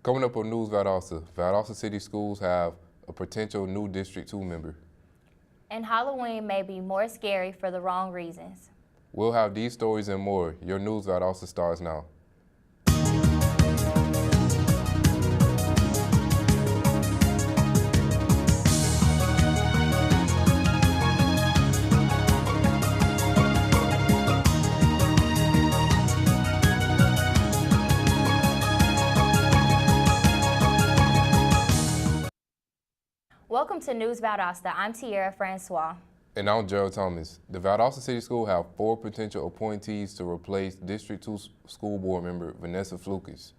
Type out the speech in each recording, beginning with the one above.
Coming up on News Valdosta, Valdosta City Schools have a potential new District 2 member. And Halloween may be more scary for the wrong reasons. We'll have these stories and more. Your News Valdosta starts now. Welcome to News Valdosta. I'm Tierra Francois. And I'm Gerald Thomas. The Valdosta City School have 4 potential appointees to replace District 2 School Board member Vanessa Flukas.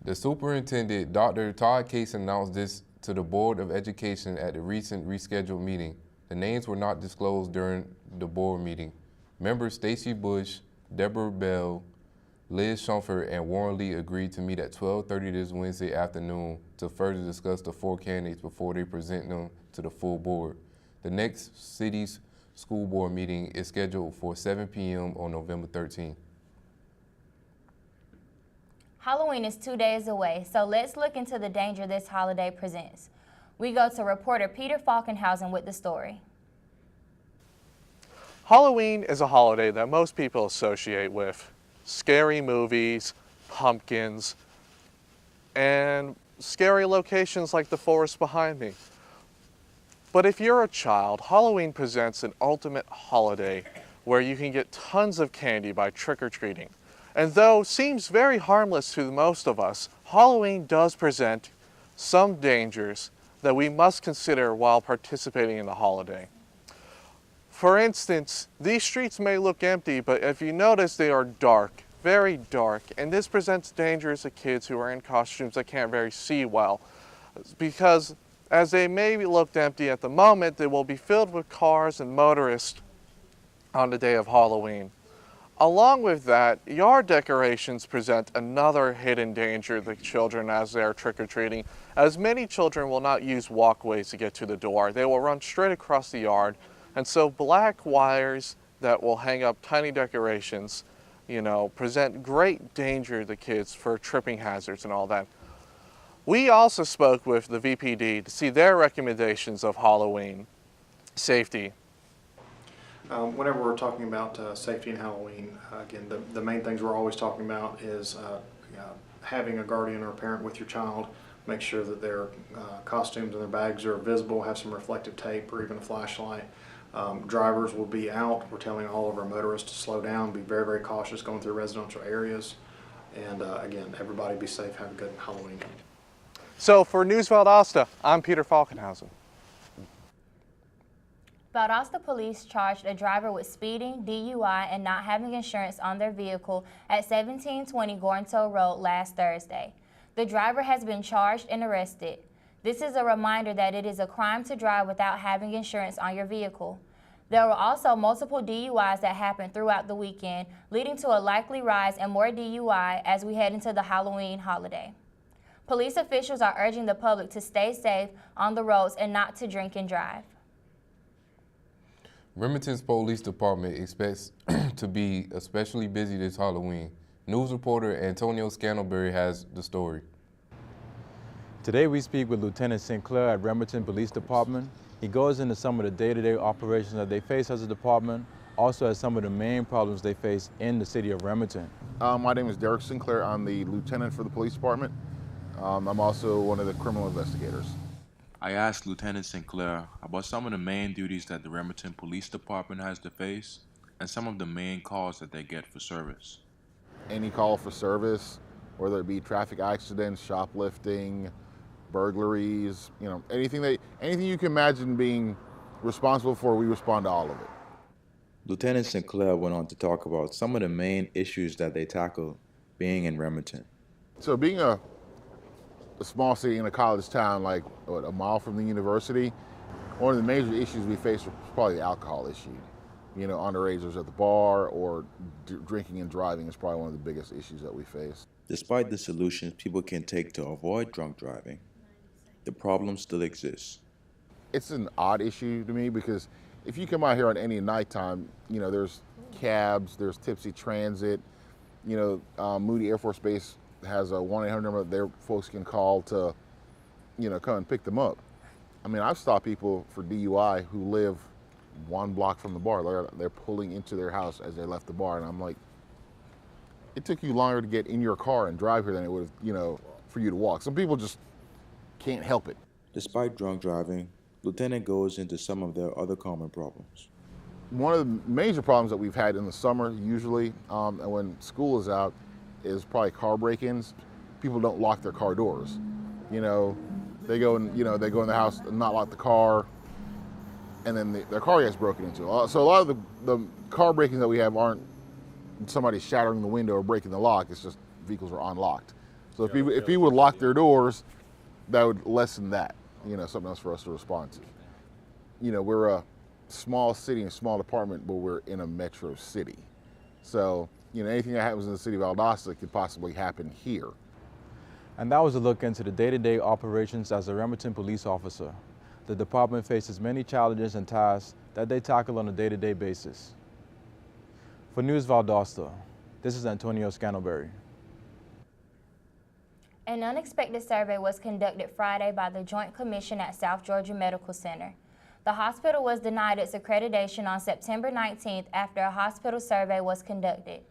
The superintendent, Dr. Todd Case, announced this to the Board of Education at the recent rescheduled meeting. The names were not disclosed during the board meeting. Members Stacy Bush, Deborah Bell, Liz Shumford, and Warren Lee agreed to meet at 12:30 this Wednesday afternoon to further discuss the 4 candidates before they present them to the full board. The next city's school board meeting is scheduled for 7 p.m. on November 13th. Halloween is 2 days away, so let's look into the danger this holiday presents. We go to reporter Peter Falkenhausen with the story. Halloween is a holiday that most people associate with scary movies, pumpkins, and scary locations like the forest behind me. But if you're a child, Halloween presents an ultimate holiday where you can get tons of candy by trick-or-treating. And though it seems very harmless to most of us, Halloween does present some dangers that we must consider while participating in the holiday. For instance, these streets may look empty, but if you notice, they are dark, very dark, and this presents dangers to kids who are in costumes that can't very see well, because as they may be looked empty at the moment, they will be filled with cars and motorists on the day of Halloween. Along with that, yard decorations present another hidden danger to children as they are trick-or-treating, as many children will not use walkways to get to the door. They will run straight across the yard. And so black wires that will hang up tiny decorations, present great danger to kids for tripping hazards and all that. We also spoke with the VPD to see their recommendations of Halloween safety. Whenever we're talking about safety in Halloween, again, the main things we're always talking about is having a guardian or a parent with your child. Make sure that their costumes and their bags are visible, have some reflective tape or even a flashlight. Drivers will be out. We're telling all of our motorists to slow down, be very, very cautious going through residential areas. And again, everybody be safe, have a good Halloween. So for News Valdosta, I'm Peter Falkenhausen. Valdosta police charged a driver with speeding, DUI, and not having insurance on their vehicle at 1720 Gornto Road last Thursday. The driver has been charged and arrested. This is a reminder that it is a crime to drive without having insurance on your vehicle. There were also multiple DUIs that happened throughout the weekend, leading to a likely rise in more DUI as we head into the Halloween holiday. Police officials are urging the public to stay safe on the roads and not to drink and drive. Remington's Police Department expects to be especially busy this Halloween. News reporter Antonio Scantlebury has the story. Today we speak with Lieutenant Sinclair at Remington Police Department. He goes into some of the day-to-day operations that they face as a department, also as some of the main problems they face in the city of Remington. My name is Derek Sinclair. I'm the lieutenant for the police department. I'm also one of the criminal investigators. I asked Lieutenant Sinclair about some of the main duties that the Remington Police Department has to face and some of the main calls that they get for service. Any call for service, whether it be traffic accidents, shoplifting, burglaries, anything you can imagine being responsible for, we respond to all of it. Lieutenant Sinclair went on to talk about some of the main issues that they tackle being in Remington. So being a small city in a college town, like a mile from the university, one of the major issues we face is probably the alcohol issue. Underagers at the bar or drinking and driving is probably one of the biggest issues that we face. Despite the solutions people can take to avoid drunk driving, the problem still exists. It's an odd issue to me because if you come out here on any nighttime, there's cabs, there's Tipsy Transit, Moody Air Force Base has a 1-800 number that their folks can call to, come and pick them up. I mean, I've stopped people for DUI who live 1 block from the bar. They're pulling into their house as they left the bar, and I'm like, it took you longer to get in your car and drive here than it would have, for you to walk. Some people just can't help it. Despite drunk driving, Lieutenant goes into some of their other common problems. One of the major problems that we've had in the summer, usually, and when school is out, is probably car break-ins. People don't lock their car doors. They go in the house and not lock the car, and then their car gets broken into. So a lot of the car break-ins that we have aren't somebody shattering the window or breaking the lock. It's just vehicles are unlocked. So if people would lock their doors, that would lessen that. Something else for us to respond to. We're a small city and small department, but we're in a metro city. So, anything that happens in the city of Valdosta could possibly happen here. And that was a look into the day-to-day operations as a Remington police officer. The department faces many challenges and tasks that they tackle on a day-to-day basis. For News Valdosta, this is Antonio Scantlebury. An unexpected survey was conducted Friday by the Joint Commission at South Georgia Medical Center. The hospital was denied its accreditation on September 19th after a hospital survey was conducted.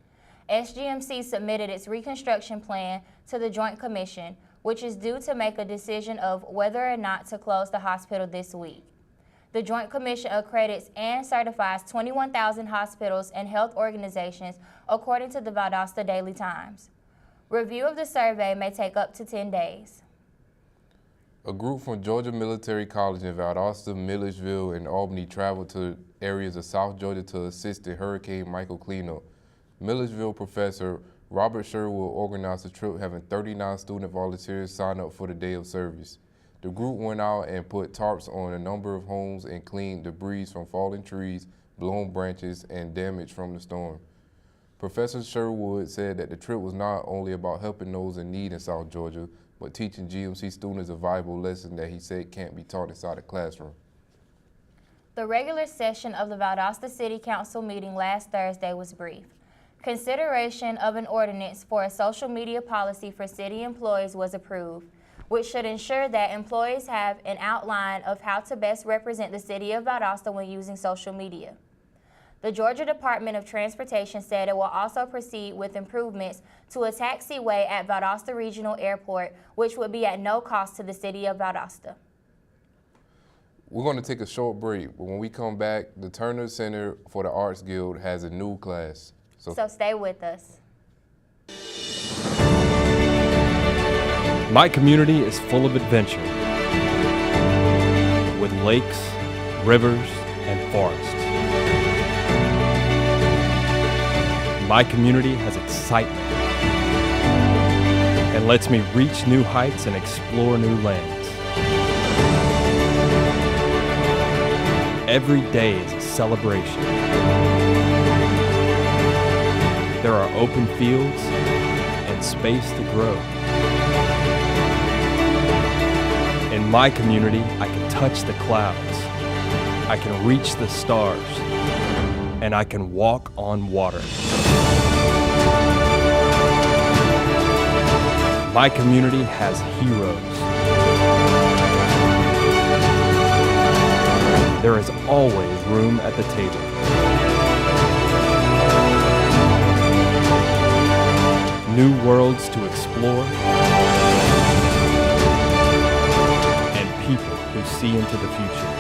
SGMC submitted its reconstruction plan to the Joint Commission, which is due to make a decision of whether or not to close the hospital this week. The Joint Commission accredits and certifies 21,000 hospitals and health organizations, according to the Valdosta Daily Times. Review of the survey may take up to 10 days. A group from Georgia Military College in Valdosta, Milledgeville, and Albany traveled to areas of South Georgia to assist in Hurricane Michael cleanup. Milledgeville professor Robert Sherwood organized the trip, having 39 student volunteers sign up for the day of service. The group went out and put tarps on a number of homes and cleaned debris from fallen trees, blown branches, and damage from the storm. Professor Sherwood said that the trip was not only about helping those in need in South Georgia, but teaching GMC students a valuable lesson that he said can't be taught inside a classroom. The regular session of the Valdosta City Council meeting last Thursday was brief. Consideration of an ordinance for a social media policy for city employees was approved, which should ensure that employees have an outline of how to best represent the city of Valdosta when using social media. The Georgia Department of Transportation said it will also proceed with improvements to a taxiway at Valdosta Regional Airport, which would be at no cost to the city of Valdosta. We're going to take a short break, but when we come back, the Turner Center for the Arts Guild has a new class. So stay with us. My community is full of adventure, with lakes, rivers, and forests. My community has excitement and lets me reach new heights and explore new lands. Every day is a celebration. There are open fields and space to grow. In my community, I can touch the clouds, I can reach the stars, and I can walk on water. My community has heroes. There is always room at the table. New worlds to explore, and people who see into the future.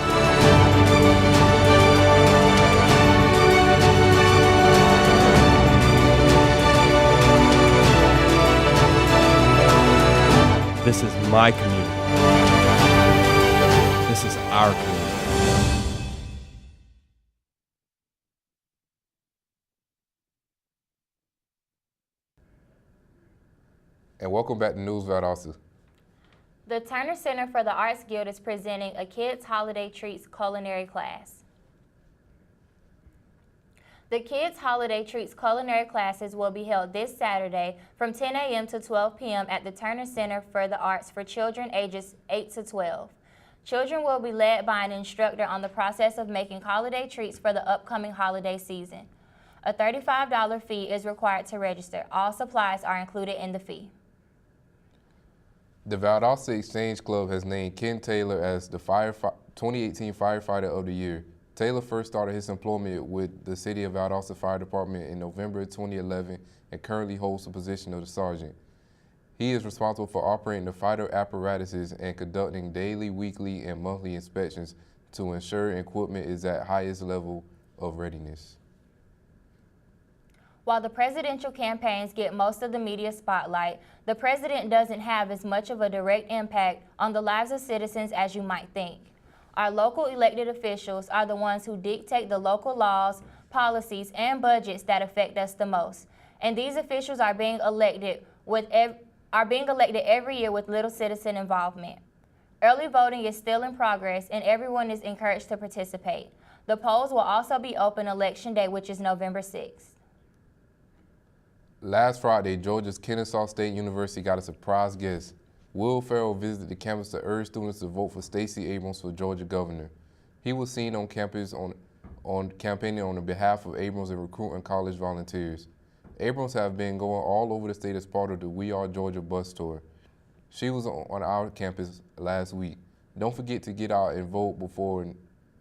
This is my community. This is our community. And welcome back to News Valdosta. The Turner Center for the Arts Guild is presenting a Kids Holiday Treats culinary class. The Kids Holiday Treats culinary classes will be held this Saturday from 10 a.m. to 12 p.m. at the Turner Center for the Arts for children ages 8 to 12. Children will be led by an instructor on the process of making holiday treats for the upcoming holiday season. A $35 fee is required to register. All supplies are included in the fee. The Valdosta Exchange Club has named Ken Taylor as the 2018 Firefighter of the Year. Taylor first started his employment with the City of Valdosta Fire Department in November 2011 and currently holds the position of the sergeant. He is responsible for operating the fighter apparatuses and conducting daily, weekly, and monthly inspections to ensure equipment is at highest level of readiness. While the presidential campaigns get most of the media spotlight, the president doesn't have as much of a direct impact on the lives of citizens as you might think. Our local elected officials are the ones who dictate the local laws, policies, and budgets that affect us the most. And these officials are being elected every year with little citizen involvement. Early voting is still in progress and everyone is encouraged to participate. The polls will also be open Election Day, which is November 6th. Last Friday, Georgia's Kennesaw State University got a surprise guest. Will Ferrell visited the campus to urge students to vote for Stacey Abrams for Georgia governor. He was seen on campus campaigning on behalf of Abrams and recruiting college volunteers. Abrams have been going all over the state as part of the We Are Georgia bus tour. She was on our campus last week. Don't forget to get out and vote before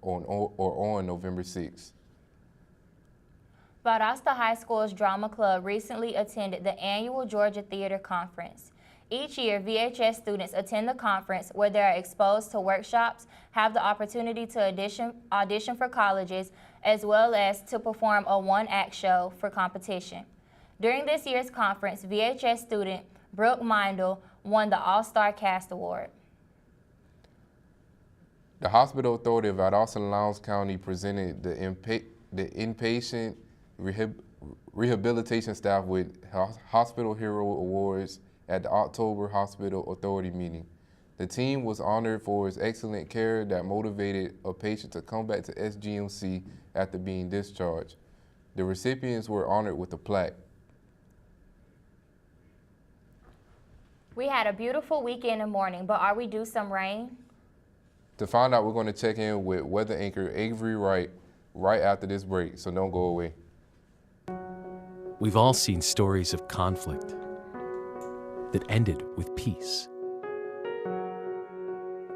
on November 6th. Valdosta High School's Drama Club recently attended the annual Georgia Theater Conference. Each year, VHS students attend the conference where they are exposed to workshops, have the opportunity to audition for colleges, as well as to perform a one-act show for competition. During this year's conference, VHS student Brooke Mindel won the All-Star Cast Award. The Hospital Authority of Valdosta and Lowndes County presented the inpatient rehabilitation staff with Hospital Hero Awards at the October Hospital Authority meeting. The team was honored for its excellent care that motivated a patient to come back to SGMC after being discharged. The recipients were honored with a plaque. We had a beautiful weekend and morning, but are we due some rain? To find out, we're going to check in with weather anchor Avery Wright right after this break, so don't go away. We've all seen stories of conflict that ended with peace.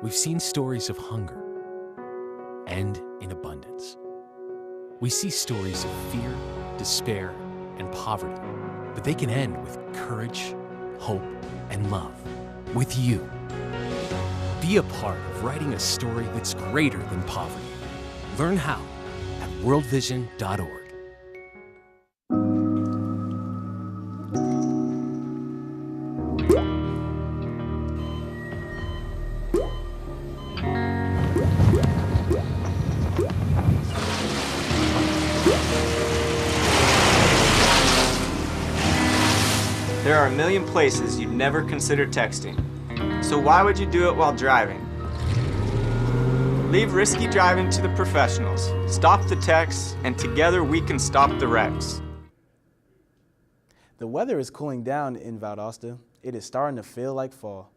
We've seen stories of hunger end in abundance. We see stories of fear, despair, and poverty, but they can end with courage, hope, and love. With you. Be a part of writing a story that's greater than poverty. Learn how at worldvision.org. There are a million places you'd never consider texting. So why would you do it while driving? Leave risky driving to the professionals. Stop the texts, and together we can stop the wrecks. The weather is cooling down in Valdosta. It is starting to feel like fall.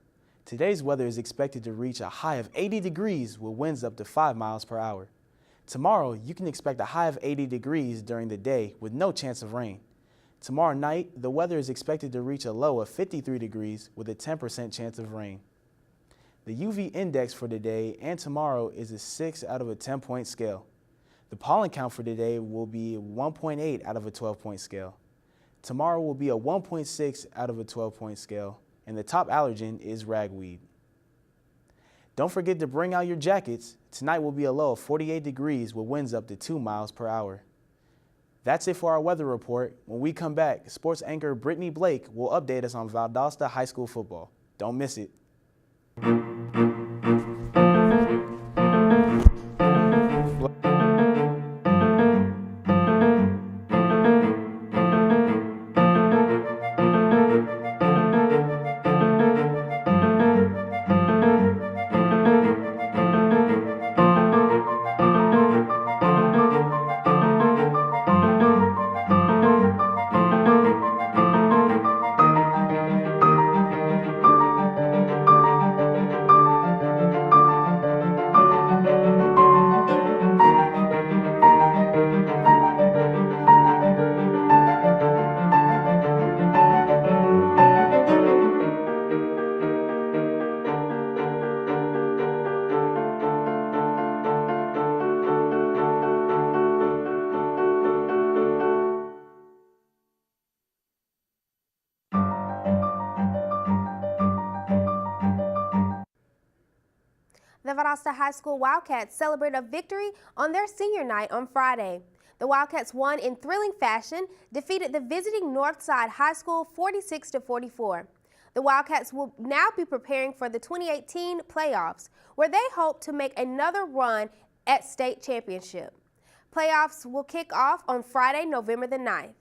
Today's weather is expected to reach a high of 80 degrees with winds up to 5 miles per hour. Tomorrow, you can expect a high of 80 degrees during the day with no chance of rain. Tomorrow night, the weather is expected to reach a low of 53 degrees with a 10% chance of rain. The UV index for today and tomorrow is a 6 out of a 10-point scale. The pollen count for today will be 1.8 out of a 12-point scale. Tomorrow will be a 1.6 out of a 12-point scale, and the top allergen is ragweed. Don't forget to bring out your jackets. Tonight will be a low of 48 degrees with winds up to 2 miles per hour. That's it for our weather report. When we come back, sports anchor Brittany Blake will update us on Valdosta High School football. Don't miss it. The Valdosta High School Wildcats celebrated a victory on their senior night on Friday. The Wildcats won in thrilling fashion, defeated the visiting Northside High School 46-44. The Wildcats will now be preparing for the 2018 playoffs, where they hope to make another run at state championship. Playoffs will kick off on Friday, November the 9th.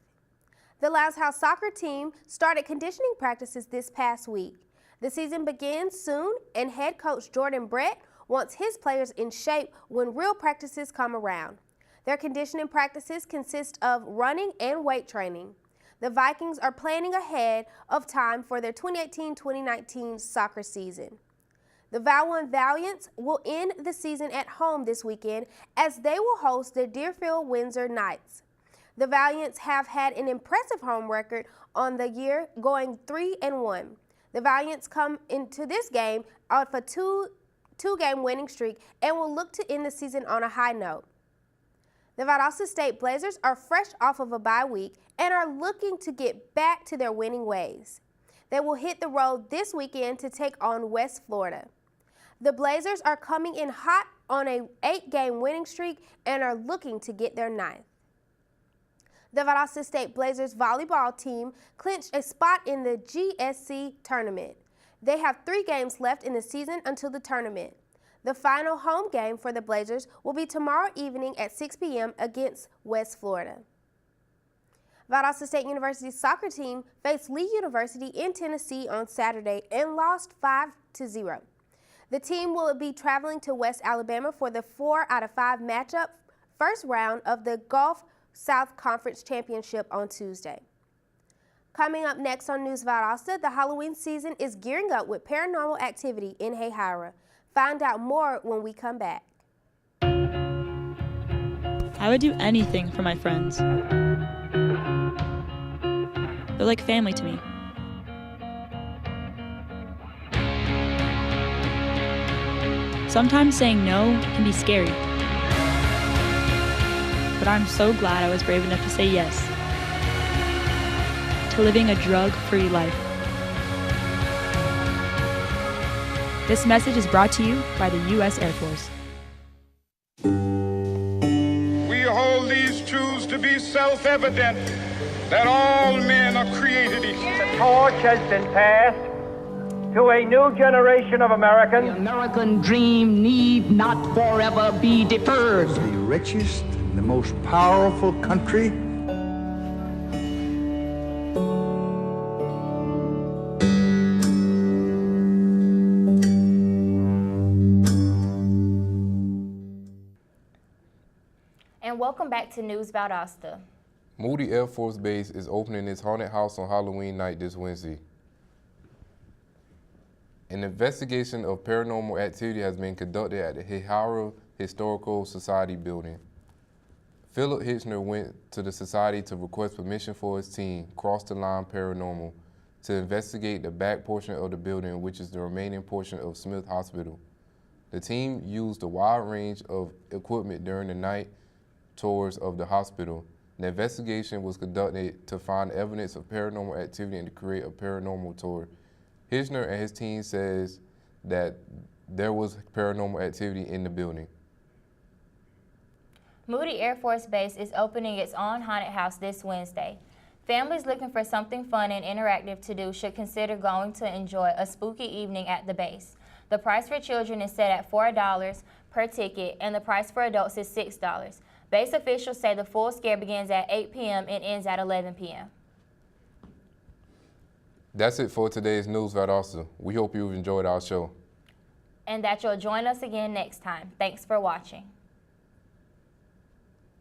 The Lounge House soccer team started conditioning practices this past week. The season begins soon, and head coach Jordan Brett wants his players in shape when real practices come around. Their conditioning practices consist of running and weight training. The Vikings are planning ahead of time for their 2018-2019 soccer season. The Val 1 Valiants will end the season at home this weekend as they will host the Deerfield Windsor Knights. The Valiants have had an impressive home record on the year, going 3-1. The Valiants come into this game off a two-game winning streak and will look to end the season on a high note. The Valdosta State Blazers are fresh off of a bye week and are looking to get back to their winning ways. They will hit the road this weekend to take on West Florida. The Blazers are coming in hot on an 8-game winning streak and are looking to get their 9th. The Valdosta State Blazers volleyball team clinched a spot in the GSC tournament. They have 3 games left in the season until the tournament. The final home game for the Blazers will be tomorrow evening at 6 p.m. against West Florida. Valdosta State University's soccer team faced Lee University in Tennessee on Saturday and lost 5-0. The team will be traveling to West Alabama for the 4 out of 5 matchup first round of the Gulf South Conference Championship on Tuesday. Coming up next on News Valdosta, the Halloween season is gearing up with paranormal activity in Hayhira. Find out more when we come back. I would do anything for my friends. They're like family to me. Sometimes saying no can be scary. But I'm so glad I was brave enough to say yes to living a drug-free life. This message is brought to you by the U.S. Air Force. We hold these truths to be self-evident, that all men are created equal. The torch has been passed to a new generation of Americans. The American dream need not forever be deferred. The richest, the most powerful country. And welcome back to News Valdosta. Moody Air Force Base is opening its haunted house on Halloween night this Wednesday. An investigation of paranormal activity has been conducted at the Hayhira Historical Society building. Philip Hitchner went to the society to request permission for his team, Cross the Line Paranormal, to investigate the back portion of the building, which is the remaining portion of Smith Hospital. The team used a wide range of equipment during the night tours of the hospital. The investigation was conducted to find evidence of paranormal activity and to create a paranormal tour. Hitchner and his team says that there was paranormal activity in the building. Moody Air Force Base is opening its own haunted house this Wednesday. Families looking for something fun and interactive to do should consider going to enjoy a spooky evening at the base. The price for children is set at $4 per ticket and the price for adults is $6. Base officials say the full scare begins at 8 p.m. and ends at 11 p.m. That's it for today's News Valdosta. We hope you've enjoyed our show. And that you'll join us again next time. Thanks for watching.